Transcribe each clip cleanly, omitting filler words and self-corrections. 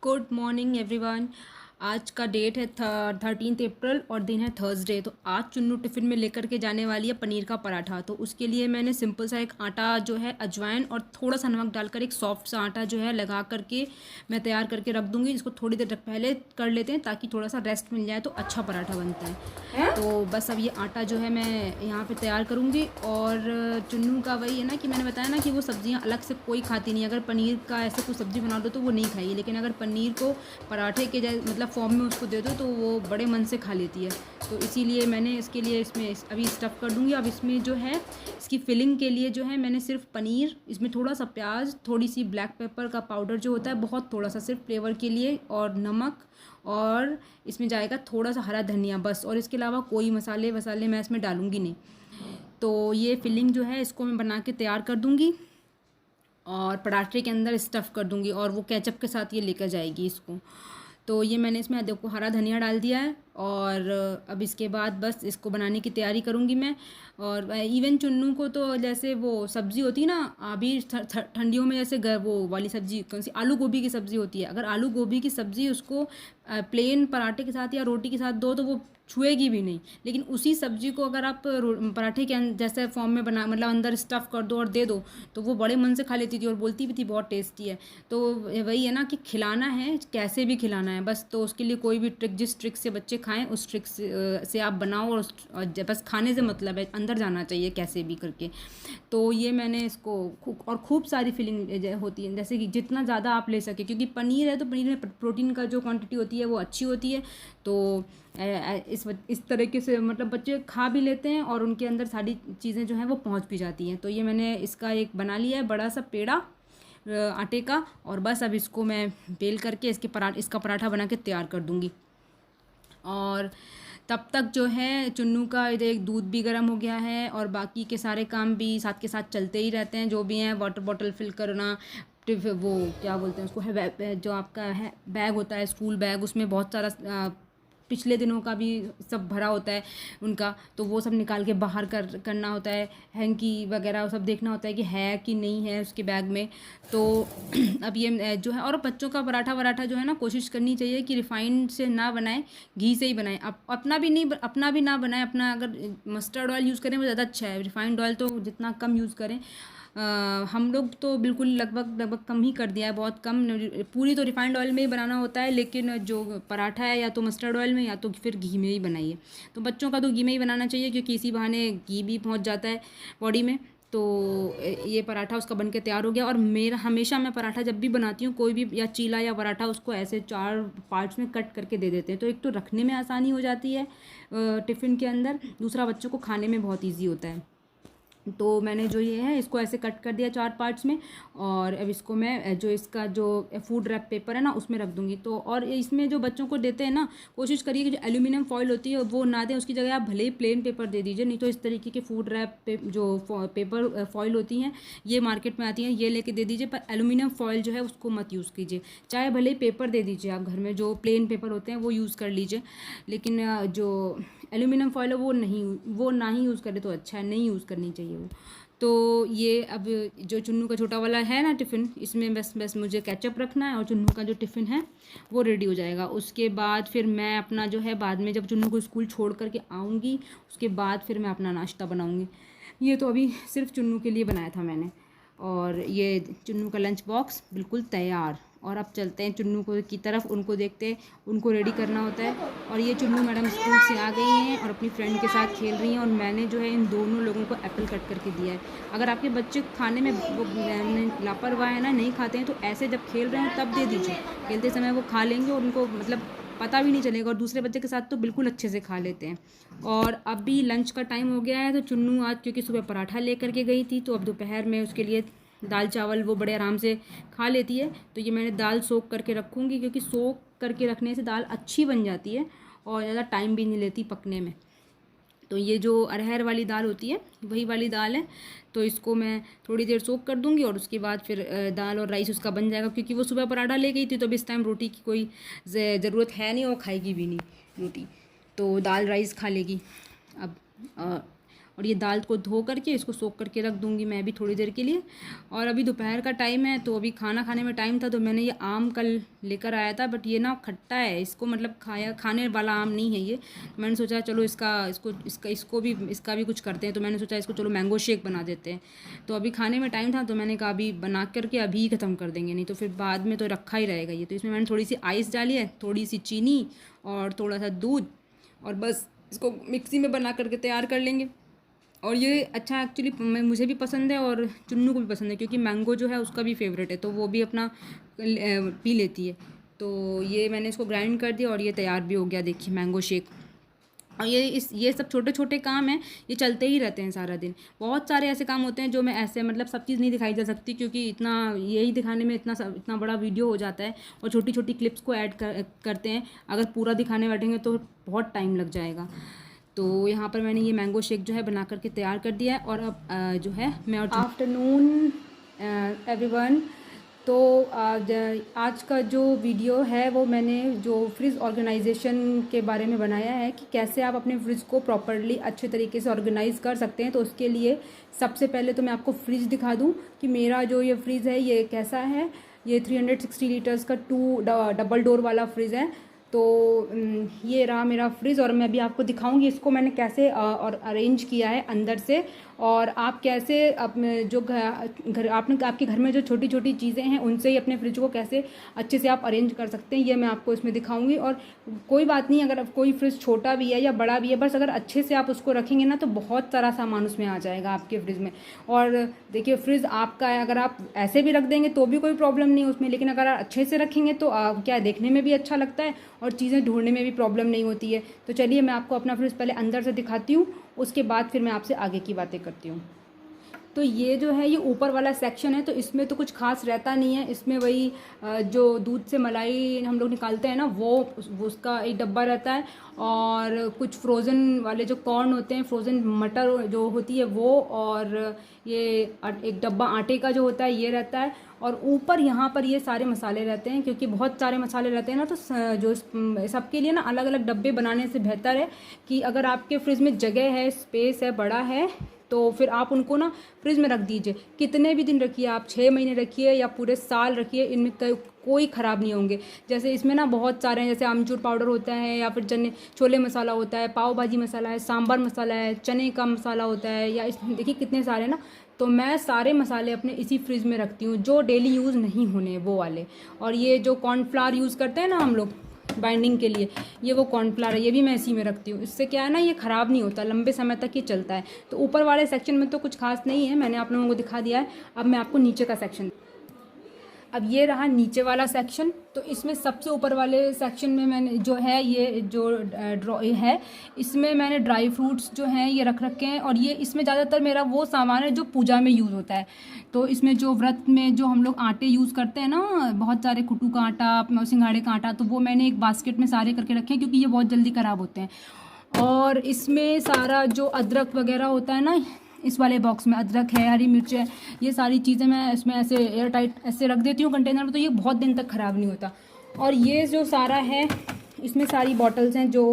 Good morning everyone. आज का date है 13 अप्रैल और दिन है थर्सडे। तो आज चुन्नू टिफ़िन में लेकर के जाने वाली है पनीर का पराठा। तो उसके लिए मैंने सिंपल सा एक आटा जो है अजवाइन और थोड़ा सा नमक डालकर एक सॉफ्ट सा आटा जो है लगा करके मैं तैयार करके रख दूँगी। इसको थोड़ी देर तक पहले कर लेते हैं ताकि थोड़ा सा रेस्ट मिल जाए तो अच्छा पराठा बनता है। तो बस अब ये आटा जो है मैं यहाँ पे तैयार करूँगी। और चुन्नू का वही है ना कि मैंने बताया ना कि वो सब्ज़ियाँ अलग से कोई खाती नहीं। अगर पनीर का ऐसे कोई सब्ज़ी बना दो तो वो नहीं खाएगी, लेकिन अगर पनीर को पराठे के मतलब फॉर्म में उसको दे दो तो वो बड़े मन से खा लेती है। तो इसीलिए मैंने इसके लिए इसमें अभी स्टफ़ कर दूँगी। अब इसमें जो है इसकी फिलिंग के लिए जो है मैंने सिर्फ पनीर, इसमें थोड़ा सा प्याज, थोड़ी सी ब्लैक पेपर का पाउडर जो होता है बहुत थोड़ा सा सिर्फ फ्लेवर के लिए, और नमक, और इसमें जाएगा थोड़ा सा हरा धनिया बस। और इसके अलावा कोई मसाले वसाले मैं इसमें डालूँगी नहीं। तो ये फिलिंग जो है इसको मैं बना के तैयार कर दूँगी और पराठे के अंदर स्टफ़ कर दूँगी और वो केचप के साथ ये लेकर जाएगी इसको। तो ये मैंने इसमें देखो हरा धनिया डाल दिया है। और अब इसके बाद बस इसको बनाने की तैयारी करूँगी मैं। और इवन चुन्नू को तो जैसे वो सब्ज़ी होती है ना अभी ठंडियों में, जैसे वो वाली सब्ज़ी कौन सी, आलू गोभी की सब्ज़ी होती है। अगर आलू गोभी की सब्ज़ी उसको प्लेन पराठे के साथ या रोटी के साथ दो तो वो छुएगी भी नहीं। लेकिन उसी सब्ज़ी को अगर आप पराठे के जैसे फॉर्म में बना, मतलब अंदर स्टफ़ कर दो और दे दो, तो वो बड़े मन से खा लेती थी और बोलती भी थी बहुत टेस्टी है। तो वही है ना कि खिलाना है, कैसे भी खिलाना है बस। तो उसके लिए कोई भी ट्रिक, जिस ट्रिक से बच्चे खाएं उस ट्रिक से आप बनाओ। और बस खाने से मतलब है, अंदर जाना चाहिए कैसे भी करके। तो ये मैंने इसको और खूब सारी फिलिंग होती है, जैसे कि जितना ज़्यादा आप ले सके, क्योंकि पनीर है तो पनीर में प्रोटीन का जो क्वांटिटी होती है वो अच्छी होती है। तो इस तरीके से मतलब बच्चे खा भी लेते हैं और उनके अंदर सारी चीज़ें जो हैं वो पहुंच भी जाती हैं। तो ये मैंने इसका एक बना लिया है बड़ा सा पेड़ा आटे का। और बस अब इसको मैं बेल करके इसका पराठा बना के तैयार कर दूँगी। और तब तक जो है चुन्नू का एक दूध भी गर्म हो गया है और बाकी के सारे काम भी साथ के साथ चलते ही रहते हैं, जो भी हैं। वाटर बॉटल फिल करना, वो क्या बोलते हैं उसको, है जो आपका है बैग होता है स्कूल बैग, उसमें बहुत सारा पिछले दिनों का भी सब भरा होता है उनका, तो वो सब निकाल के बाहर करना होता है। हैंकी वगैरह सब देखना होता है कि है कि नहीं है उसके बैग में। तो अब ये जो है, और बच्चों का पराठा वराठा जो है ना कोशिश करनी चाहिए कि रिफाइंड से ना बनाएं, घी से ही बनाएं। अपना भी ना बनाएं। अपना अगर मस्टर्ड ऑयल यूज़ करें वो ज़्यादा अच्छा है। रिफाइंड ऑयल तो जितना कम यूज़ करें। हम लोग तो बिल्कुल लगभग कम ही कर दिया है, बहुत कम। पूरी तो रिफाइंड ऑयल में ही बनाना होता है, लेकिन जो पराठा है या तो मस्टर्ड ऑयल में या तो फिर घी में ही बनाइए। तो बच्चों का तो घी में ही बनाना चाहिए, क्योंकि इसी बहाने घी भी पहुंच जाता है बॉडी में। तो ये पराठा उसका बन के तैयार हो गया। और मेरा हमेशा मैं पराठा जब भी बनाती हूँ कोई भी, या चीला या पराठा, उसको ऐसे 4 पार्ट्स में कट करके दे देते हैं। तो एक तो रखने में आसानी हो जाती है टिफ़िन के अंदर, दूसरा बच्चों को खाने में बहुत ईजी होता है। तो मैंने जो ये है इसको ऐसे कट कर दिया 4 पार्ट्स में। और अब इसको मैं जो इसका जो फूड रैप पेपर है ना उसमें रख दूँगी। तो और इसमें जो बच्चों को देते हैं ना, कोशिश करिए कि जो एल्यूमिनियम फॉइल होती है वो ना दें, उसकी जगह आप भले ही प्लेन पेपर दे दीजिए। नहीं तो इस तरीके के फूड रैप जो पेपर फॉइल होती हैं ये मार्केट में आती हैं, ये लेके दे दीजिए। पर एल्यूमिनियम फॉइल जो है उसको मत यूज़ कीजिए। चाहे भले ही पेपर दे दीजिए, आप घर में जो प्लेन पेपर होते हैं वो यूज़ कर लीजिए, लेकिन जो एल्यूमिनियम फॉइल है वो ना ही यूज़ करें तो अच्छा है, नहीं यूज़ करनी चाहिए वो। तो ये अब जो चुन्नू का छोटा वाला है ना टिफ़िन, इसमें बस मुझे केचप रखना है और चुन्नू का जो टिफ़िन है वो रेडी हो जाएगा। उसके बाद फिर मैं अपना जो है बाद में जब चुन्नू को स्कूल छोड़ करके आऊँगी उसके बाद फिर मैं अपना नाश्ता बनाऊँगी। ये तो अभी सिर्फ चुन्नू के लिए बनाया था मैंने। और ये चुन्नू का लंच बॉक्स बिल्कुल तैयार। और अब चलते हैं चुन्नू को की तरफ, उनको देखते हैं, उनको रेडी करना होता है। और ये चुन्नू मैडम स्कूल से आ गई हैं और अपनी फ्रेंड के साथ खेल रही हैं। और मैंने जो है इन दोनों लोगों को एप्पल कट करके दिया है। अगर आपके बच्चे खाने में वो लापरवाह है ना, नहीं खाते हैं, तो ऐसे जब खेल रहे हैं तब दे दीजिए। खेलते समय वो खा लेंगे और उनको मतलब पता भी नहीं चलेगा, और दूसरे बच्चे के साथ तो बिल्कुल अच्छे से खा लेते हैं। और अभी लंच का टाइम हो गया है। तो चुन्नू आज क्योंकि सुबह पराठा लेकर के गई थी, तो अब दोपहर में उसके लिए दाल चावल वो बड़े आराम से खा लेती है। तो ये मैंने दाल सोख करके रखूँगी, क्योंकि सोख करके रखने से दाल अच्छी बन जाती है और ज़्यादा टाइम भी नहीं लेती पकने में। तो ये जो अरहर वाली दाल होती है वही वाली दाल है। तो इसको मैं थोड़ी देर सोख कर दूंगी और उसके बाद फिर दाल और राइस उसका बन जाएगा। क्योंकि वो सुबह पराठा ले गई थी तो अब इस टाइम रोटी की कोई ज़रूरत है नहीं और खाएगी भी नहीं रोटी, तो दाल राइस खा लेगी अब। और ये दाल को धो करके इसको सोख करके रख दूँगी मैं भी थोड़ी देर के लिए। और अभी दोपहर का टाइम है, तो अभी खाना खाने में टाइम था, तो मैंने ये आम कल लेकर आया था, बट ये ना खट्टा है, इसको मतलब खाने वाला आम नहीं है ये। मैंने सोचा चलो इसका भी कुछ करते हैं, तो मैंने सोचा इसको चलो मैंगो शेक बना देते हैं। तो अभी खाने में टाइम था, तो मैंने कहा अभी बना करके अभी ही ख़त्म कर देंगे, नहीं तो फिर बाद में तो रखा ही रहेगा ये। तो इसमें मैंने थोड़ी सी आइस डाली है, थोड़ी सी चीनी और थोड़ा सा दूध, और बस इसको मिक्सी में बना करके तैयार कर लेंगे। और ये अच्छा एक्चुअली मुझे भी पसंद है और चुन्नू को भी पसंद है, क्योंकि मैंगो जो है उसका भी फेवरेट है, तो वो भी अपना पी लेती है। तो ये मैंने इसको ग्राइंड कर दिया और ये तैयार भी हो गया, देखिए मैंगो शेक। और ये सब छोटे छोटे काम हैं, ये चलते ही रहते हैं सारा दिन। बहुत सारे ऐसे काम होते हैं जो मैं ऐसे मतलब सब चीज़ नहीं दिखाई जा सकती, क्योंकि इतना यही दिखाने में इतना बड़ा वीडियो हो जाता है, और छोटी छोटी क्लिप्स को ऐड करते हैं। अगर पूरा दिखाने बैठेंगे तो बहुत टाइम लग जाएगा। तो यहाँ पर मैंने ये मैंगो शेक जो है बना करके तैयार कर दिया है। और अब जो है मैं और आफ्टरनून एवरीवन। तो आज का जो वीडियो है वो मैंने जो फ्रिज ऑर्गेनाइजेशन के बारे में बनाया है, कि कैसे आप अपने फ्रिज को प्रॉपरली अच्छे तरीके से ऑर्गेनाइज़ कर सकते हैं। तो उसके लिए सबसे पहले तो मैं आपको फ्रिज दिखा दूं कि मेरा जो ये फ्रिज है ये कैसा है। ये 360 लीटर्स का डबल डोर वाला फ्रिज है। तो ये रहा मेरा फ्रिज, और मैं अभी आपको दिखाऊंगी इसको मैंने कैसे और अरेंज किया है अंदर से, और आप कैसे अपने जो आपके घर में जो छोटी छोटी चीज़ें हैं उनसे ही अपने फ्रिज को कैसे अच्छे से आप अरेंज कर सकते हैं, ये मैं आपको इसमें दिखाऊंगी। और कोई बात नहीं, अगर कोई फ्रिज छोटा भी है या बड़ा भी है, बस अगर अच्छे से आप उसको रखेंगे ना तो बहुत सारा सामान उसमें आ जाएगा आपके फ्रिज में। और देखिए फ्रिज आपका है, अगर आप ऐसे भी रख देंगे तो भी कोई प्रॉब्लम नहीं है उसमें, लेकिन अगर आप अच्छे से रखेंगे तो क्या देखने में भी अच्छा लगता है और चीज़ें ढूंढने में भी प्रॉब्लम नहीं होती है। तो चलिए मैं आपको अपना फ्रिज पहले अंदर से दिखाती हूँ, उसके बाद फिर मैं आपसे आगे की बातें करती हूँ। तो ये जो है ये ऊपर वाला सेक्शन है, तो इसमें तो कुछ खास रहता नहीं है। इसमें वही जो दूध से मलाई हम लोग निकालते हैं ना, वो उसका एक डब्बा रहता है, और कुछ फ्रोज़न वाले जो कॉर्न होते हैं, फ्रोज़न मटर जो होती है वो, और ये एक डब्बा आटे का जो होता है ये रहता है। और ऊपर यहाँ पर ये सारे मसाले रहते हैं, क्योंकि बहुत सारे मसाले रहते हैं ना, तो जो सबके लिए ना अलग अलग डब्बे बनाने से बेहतर है कि अगर आपके फ्रिज में जगह है, स्पेस है, बड़ा है, तो फिर आप उनको ना फ्रिज में रख दीजिए। कितने भी दिन रखिए आप, 6 महीने रखिए या पूरे साल रखिए, इनमें कोई ख़राब नहीं होंगे। जैसे इसमें ना बहुत सारे हैं, जैसे आमचूर पाउडर होता है, या फिर छोले मसाला होता है, पाव भाजी मसाला है, सांभर मसाला है, चने का मसाला होता है, या इसमें देखिए कितने सारे ना। तो मैं सारे मसाले अपने इसी फ्रिज में रखती हूँ, जो डेली यूज़ नहीं होने वो वाले। और ये जो कॉर्नफ्लावर यूज़ करते हैं ना हम लोग बाइंडिंग के लिए, ये वो कॉर्नफ्लावर है, ये भी मैं इसी में रखती हूँ। इससे क्या है ना, ये ख़राब नहीं होता, लंबे समय तक ये चलता है। तो ऊपर वाले सेक्शन में तो कुछ खास नहीं है, मैंने आप लोगों को दिखा दिया है। अब मैं आपको नीचे का सेक्शन, अब ये रहा नीचे वाला सेक्शन। तो इसमें सबसे ऊपर वाले सेक्शन में मैंने जो है ये जो ड्रॉ है, इसमें मैंने ड्राई फ्रूट्स जो हैं ये रख रखे हैं। और ये इसमें ज़्यादातर मेरा वो सामान है जो पूजा में यूज़ होता है। तो इसमें जो व्रत में जो हम लोग आटे यूज़ करते हैं ना, बहुत सारे कुट्टू का आटा, सिंघाड़े का आटा, तो वो मैंने एक बास्केट में सारे करके रखे हैं, क्योंकि ये बहुत जल्दी ख़राब होते हैं। और इसमें सारा जो अदरक वगैरह होता है ना, इस वाले बॉक्स में अदरक है, हरी मिर्च है, ये सारी चीज़ें मैं इसमें ऐसे एयर टाइट ऐसे रख देती हूँ कंटेनर में, तो ये बहुत दिन तक ख़राब नहीं होता। और ये जो सारा है, इसमें सारी बॉटल्स हैं जो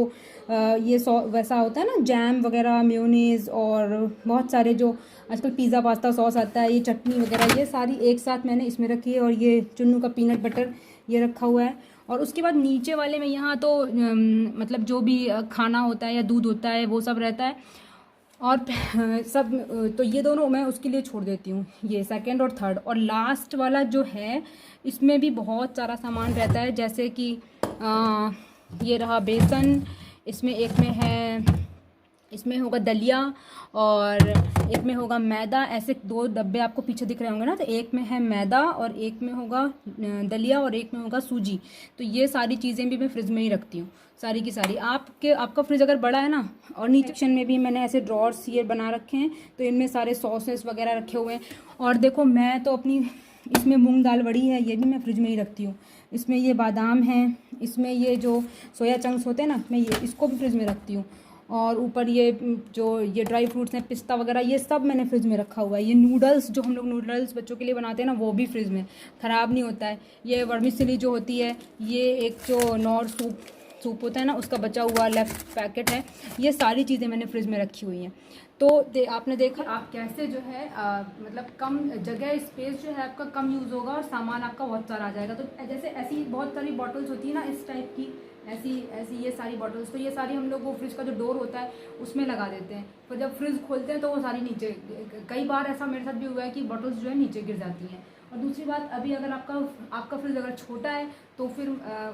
ये वैसा होता है ना, जैम वगैरह, मेयोनीज़, और बहुत सारे जो आजकल पिज़्ज़ा पास्ता सॉस आता है, ये चटनी वगैरह, ये सारी एक साथ मैंने इसमें रखी है। और ये चुन्नू का पीनट बटर ये रखा हुआ है। और उसके बाद नीचे वाले में यहाँ तो मतलब जो भी खाना होता है या दूध होता है वो सब रहता है। और सब तो ये दोनों मैं उसके लिए छोड़ देती हूँ, ये सेकंड और थर्ड। और लास्ट वाला जो है, इसमें भी बहुत सारा सामान रहता है, जैसे कि ये रहा बेसन, इसमें एक में है, इसमें होगा दलिया, और एक में होगा मैदा। ऐसे 2 डब्बे आपको पीछे दिख रहे होंगे ना, तो एक में है मैदा और एक में होगा दलिया और एक में होगा सूजी। तो ये सारी चीज़ें भी मैं फ्रिज में ही रखती हूँ, सारी की सारी। आपका फ्रिज अगर बड़ा है ना, और नीचे सेक्शन में भी मैंने ऐसे ड्रॉर्स ये बना रखे हैं, तो इनमें सारे सॉसेस वगैरह रखे हुए हैं। और देखो मैं तो अपनी इसमें मूंग दाल बड़ी है, ये भी मैं फ्रिज में ही रखती हूँ। इसमें ये बादाम हैं, इसमें ये जो सोया चंक्स होते हैं ना, मैं ये इसको भी फ्रिज में रखती हूँ। और ऊपर ये जो ये ड्राई फ्रूट्स हैं, पिस्ता वगैरह, ये सब मैंने फ्रिज में रखा हुआ है। ये नूडल्स जो हम लोग नूडल्स बच्चों के लिए बनाते हैं ना, वो भी फ्रिज में ख़राब नहीं होता है। ये वर्मिसेली जो होती है, ये एक जो नॉर सूप सूप होता है ना, उसका बचा हुआ लेफ्ट पैकेट है। ये सारी चीज़ें मैंने फ्रिज में रखी हुई हैं। तो आपने देखा आप कैसे जो है मतलब कम जगह, स्पेस जो है आपका कम यूज़ होगा और सामान आपका बहुत सारा आ जाएगा। तो जैसे ऐसी बहुत सारी बॉटल्स होती है ना इस टाइप की, ऐसी ऐसी ये सारी बॉटल्स, तो ये सारी हम लोग वो फ्रिज का जो डोर होता है उसमें लगा देते हैं। फिर जब फ्रिज खोलते हैं तो वो सारी नीचे, कई बार ऐसा मेरे साथ भी हुआ है कि बॉटल्स जो है नीचे गिर जाती हैं। और दूसरी बात, अभी अगर आपका फ्रिज अगर छोटा है तो फिर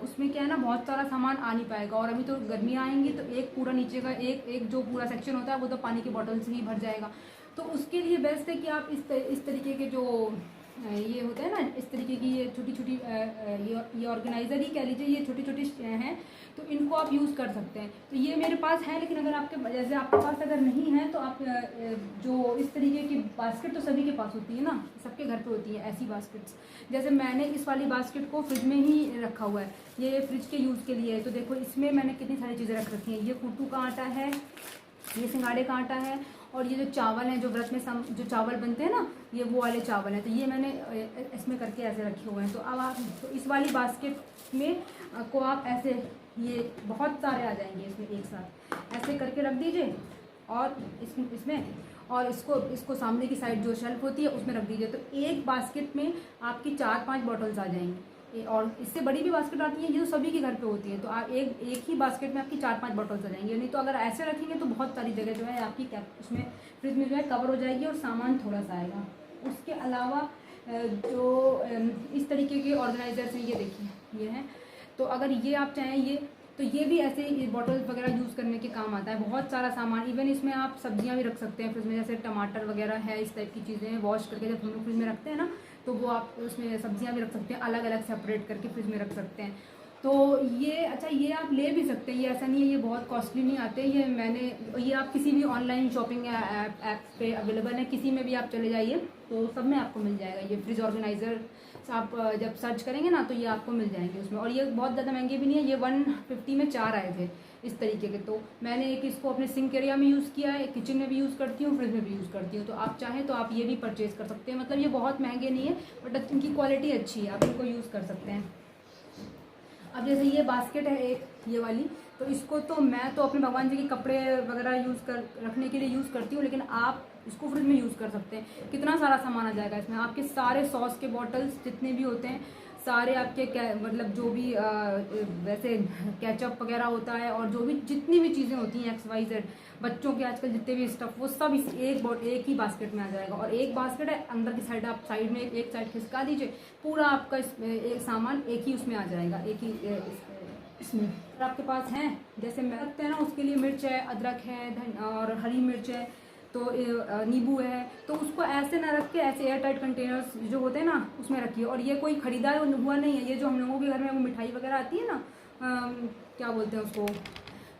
उसमें क्या है ना, बहुत सारा सामान आ नहीं पाएगा। और अभी तो गर्मियाँ आएंगी तो एक पूरा नीचे का एक जो पूरा सेक्शन होता है वो तो पानी की बॉटल से ही भर जाएगा। तो उसके लिए बेस्ट है कि आप इस तरीके के जो ये होता है ना, इस तरीके की ये छोटी छोटी ये ऑर्गेनाइज़र ही कह लीजिए, ये छोटी छोटी हैं, तो इनको आप यूज़ कर सकते हैं। तो ये मेरे पास है, लेकिन अगर जैसे आपके पास अगर नहीं है तो आप जो इस तरीके की बास्केट तो सभी के पास होती है ना, सबके घर पे होती है ऐसी बास्केट्स। जैसे मैंने इस वाली बास्केट को फ्रिज में ही रखा हुआ है, ये फ्रिज के यूज़ के लिए है। तो देखो इसमें मैंने कितनी सारी चीज़ें रख रखी हैं। ये कुट्टू का आटा है, ये सिंगाड़े का आटा है, और ये जो चावल हैं जो व्रत में जो चावल बनते हैं ना, ये वो वाले चावल हैं। तो ये मैंने इसमें करके ऐसे रखे हुए हैं। तो अब आप तो इस वाली बास्केट में को आप ऐसे, ये बहुत सारे आ जाएंगे इसमें एक साथ, ऐसे करके रख दीजिए। और इसमें और इसको सामने की साइड जो शेल्फ होती है उसमें रख दीजिए। तो एक बास्केट में आपकी 4-5 बॉटल्स आ जाएंगी। और इससे बड़ी भी बास्केट आती है, ये तो सभी के घर पे होती है। तो आप एक ही बास्केट में आपकी 4-5 बॉटल्स आ जाएंगी। नहीं तो अगर ऐसे रखेंगे तो बहुत सारी जगह जो है आपकी उसमें फ्रिज में जो है कवर हो जाएगी और सामान थोड़ा सा आएगा। उसके अलावा जो इस तरीके के ऑर्गेनाइजर्स हैं, ये देखिए ये हैं। तो अगर ये आप चाहें तो ये भी ऐसे ही बॉटल्स वगैरह यूज़ करने के काम आता है। बहुत सारा सामान, इवन इसमें आप सब्जियां भी रख सकते हैं फ्रिज में, जैसे टमाटर वगैरह है, इस टाइप की चीज़ें वॉश करके जब हम लोग फ्रिज में रखते हैं ना, तो वो आप उसमें सब्जियां भी रख सकते हैं, अलग अलग सेपरेट करके फ्रिज में रख सकते हैं। तो ये अच्छा, ये आप ले भी सकते हैं, ये ऐसा नहीं है, ये बहुत कॉस्टली नहीं आते। ये आप किसी भी ऑनलाइन शॉपिंग ऐप पे अवेलेबल है, किसी में भी आप चले जाइए तो सब में आपको मिल जाएगा। ये फ्रिज ऑर्गेनाइज़र आप जब सर्च करेंगे ना तो ये आपको मिल जाएंगे उसमें। और ये बहुत ज़्यादा महंगे भी नहीं है, ये 150 में 4 आए थे इस तरीके के। तो मैंने एक इसको अपने सिंक एरिया में यूज़ किया है, किचन में भी यूज़ करती हूँ, फ्रिज में भी यूज़ करती हूँ। तो आप चाहें तो आप ये भी परचेज़ कर सकते हैं। मतलब ये बहुत महंगे नहीं है, बट इनकी क्वालिटी अच्छी है, आप इनको यूज़ कर सकते हैं। अब जैसे ये बास्केट है एक, ये वाली, तो इसको तो मैं तो अपने भगवान जी के कपड़े वगैरह रखने के लिए यूज़ करती हूँ, लेकिन आप इसको फ्रिज में यूज़ कर सकते हैं। कितना सारा सामान आ जाएगा इसमें, आपके सारे सॉस के बॉटल्स जितने भी होते हैं सारे आपके, मतलब जो भी वैसे केचप वगैरह होता है, और जो भी जितनी भी चीज़ें होती हैं XYZ, बच्चों के आजकल जितने भी स्टफ़, वो सब इस एक ही बास्केट में आ जाएगा। और एक बास्केट है, अंदर की साइड आप साइड में एक साइड खिसका दीजिए, पूरा आपका एक सामान एक ही उसमें आ जाएगा, एक ही इसमें। अगर आपके पास हैं, जैसे मैं रखते हैं ना, उसके लिए मिर्च है, अदरक है, और हरी मिर्च है, तो नींबू है, तो उसको ऐसे ना रख के ऐसे एयर टाइट कंटेनर्स जो होते हैं ना उसमें रखिए। और ये कोई खरीदार हुआ नहीं है, ये जो हम लोगों के घर में वो मिठाई वगैरह आती है ना, क्या बोलते हैं उसको,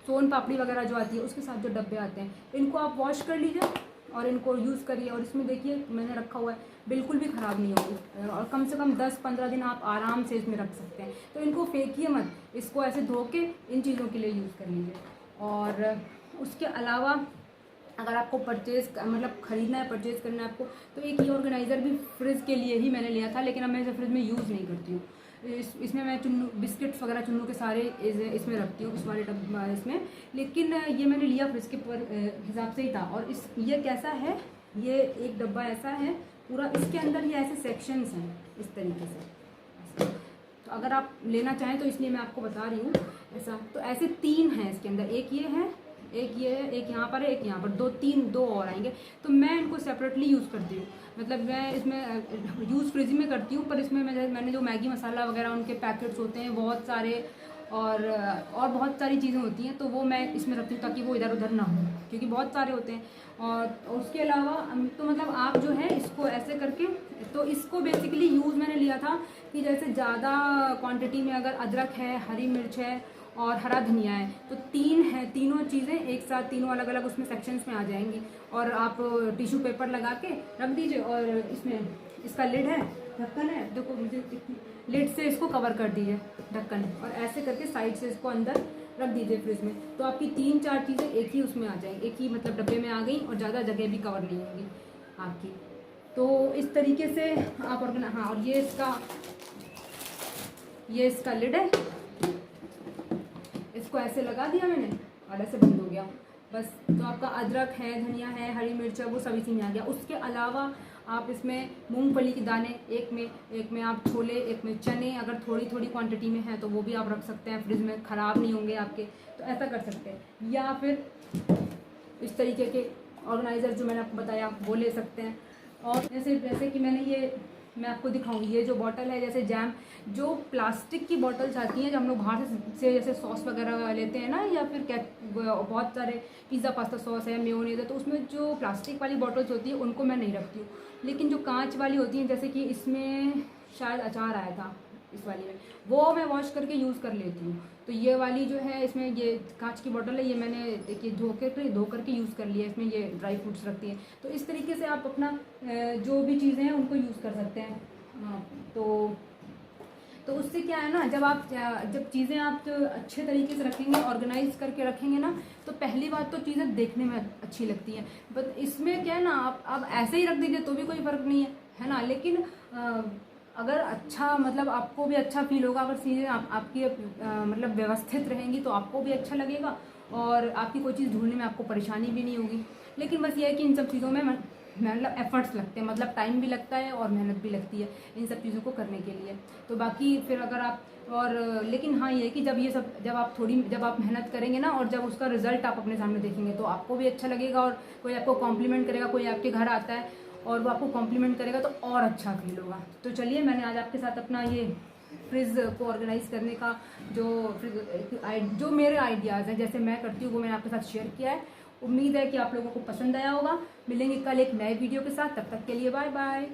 सोन पापड़ी वगैरह जो आती है, उसके साथ जो डब्बे आते हैं, इनको आप वॉश कर लीजिए और इनको यूज़ करिए। और इसमें देखिए मैंने रखा हुआ है, बिल्कुल भी ख़राब नहीं होगी, और कम से कम 10-15 दिन आप आराम से इसमें रख सकते हैं। तो इनको फेंकिए मत, इसको ऐसे धो के इन चीज़ों के लिए यूज़ कर लीजिए। और उसके अलावा अगर आपको मतलब ख़रीदना है, परचेज़ करना है आपको, तो एक ये ऑर्गेनाइज़र भी फ्रिज के लिए ही मैंने लिया था, लेकिन अब मैं इसे फ्रिज में यूज़ नहीं करती हूँ। इसमें मैं चुन्नू बिस्किट्स वगैरह चुन्नू के सारे इसमें रखती हूँ, इस वाले डब्बा इसमें। लेकिन ये मैंने लिया फ्रिज के हिसाब से ही था। और ये कैसा है, ये एक डब्बा ऐसा है पूरा, इसके अंदर ये ऐसे सेक्शंस हैं इस तरीके से। तो अगर आप लेना चाहें तो इसलिए मैं आपको बता रही हूँ ऐसा। तो ऐसे 3 हैं इसके अंदर, एक ये है, एक ये है, एक यहाँ पर है, एक यहाँ पर, 2 और आएंगे। तो मैं इनको सेपरेटली यूज़ करती हूँ, मतलब मैं इसमें यूज़ फ्रिज में करती हूँ, पर इसमें मैंने जो मैगी मसाला वगैरह उनके पैकेट्स होते हैं बहुत सारे, और बहुत सारी चीज़ें होती हैं, तो वो मैं इसमें रखती हूँ ताकि वो इधर उधर ना हो, क्योंकि बहुत सारे होते हैं। और उसके अलावा तो मतलब आप जो है इसको ऐसे करके, तो इसको बेसिकली यूज़ मैंने लिया था कि जैसे ज़्यादा क्वांटिटी में अगर अदरक है, हरी मिर्च है और हरा धनिया है, तो 3 है, तीनों चीज़ें एक साथ, तीनों अलग अलग उसमें सेक्शंस में आ जाएंगी। और आप टिश्यू पेपर लगा के रख दीजिए, और इसमें इसका लिड है, ढक्कन है, देखो मुझे लिड से इसको कवर कर दीजिए ढक्कन, और ऐसे करके साइड से इसको अंदर रख दीजिए फ्रिज में। तो आपकी 3-4 चीज़ें एक ही उसमें आ जाएंगी, एक ही मतलब डब्बे में आ गई, और ज़्यादा जगह भी कवर नहीं होगी आपकी। तो इस तरीके से आप हाँ, और ये इसका लिड है, इसको ऐसे लगा दिया मैंने और ऐसे बंद हो गया बस। तो आपका अदरक है, धनिया है, हरी मिर्च है, वो सब इसी में आ गया। उसके अलावा आप इसमें मूंगफली के दाने, एक में आप छोले, एक में चने, अगर थोड़ी थोड़ी क्वांटिटी में है तो वो भी आप रख सकते हैं फ्रिज में, ख़राब नहीं होंगे आपके, तो ऐसा कर सकते हैं। या फिर इस तरीके के ऑर्गेनाइज़र जो मैंने आपको बताया वो ले सकते हैं। और जैसे कि मैं आपको दिखाऊँ, ये जो बॉटल है, जैसे जैम जो प्लास्टिक की बॉटल्स आती हैं जो हम लोग बाहर से जैसे सॉस वगैरह लेते हैं ना, या फिर बहुत सारे पिज़्ज़ा पास्ता सॉस है, मेयोनेज़ है, तो उसमें जो प्लास्टिक वाली बॉटल्स होती है उनको मैं नहीं रखती हूँ। लेकिन जो कांच वाली होती हैं, जैसे कि इसमें शायद अचार आया था इस वाली में, वो मैं वॉश करके यूज़ कर लेती हूँ। तो ये वाली जो है, इसमें ये कांच की बोतल है, ये मैंने देखिए धो करके यूज़ कर लिया। इसमें ये ड्राई फ्रूट्स रखती है। तो इस तरीके से आप अपना जो भी चीज़ें हैं उनको यूज़ कर सकते हैं। हाँ, तो उससे क्या है ना, जब चीज़ें आप अच्छे तरीके से रखेंगे, ऑर्गेनाइज करके रखेंगे ना, तो पहली बात तो चीज़ें देखने में अच्छी लगती हैं। बट इसमें क्या है ना, आप ऐसे ही रख दीजिए तो भी कोई फ़र्क नहीं है ना। लेकिन अगर अच्छा, मतलब आपको भी अच्छा फील होगा, अगर चीज़ें आपकी मतलब व्यवस्थित रहेंगी तो आपको भी अच्छा लगेगा और आपकी कोई चीज़ ढूंढने में आपको परेशानी भी नहीं होगी। लेकिन बस ये है कि इन सब चीज़ों में मतलब एफर्ट्स लगते हैं, मतलब टाइम भी लगता है और मेहनत भी लगती है इन सब चीज़ों को करने के लिए। तो बाकी फिर अगर आप लेकिन हाँ, ये है कि जब आप मेहनत करेंगे ना, और जब उसका रिजल्ट आप अपने सामने देखेंगे तो आपको भी अच्छा लगेगा, और कोई आपको कॉम्प्लीमेंट करेगा, कोई आपके घर आता है और वो आपको कॉम्प्लीमेंट करेगा तो और अच्छा फील होगा। तो चलिए, मैंने आज आपके साथ अपना ये फ्रिज को ऑर्गेनाइज़ करने का जो मेरे आइडियाज़ हैं, जैसे मैं करती हूँ, वो मैंने आपके साथ शेयर किया है। उम्मीद है कि आप लोगों को पसंद आया होगा। मिलेंगे कल एक नए वीडियो के साथ, तब तक के लिए बाय बाय।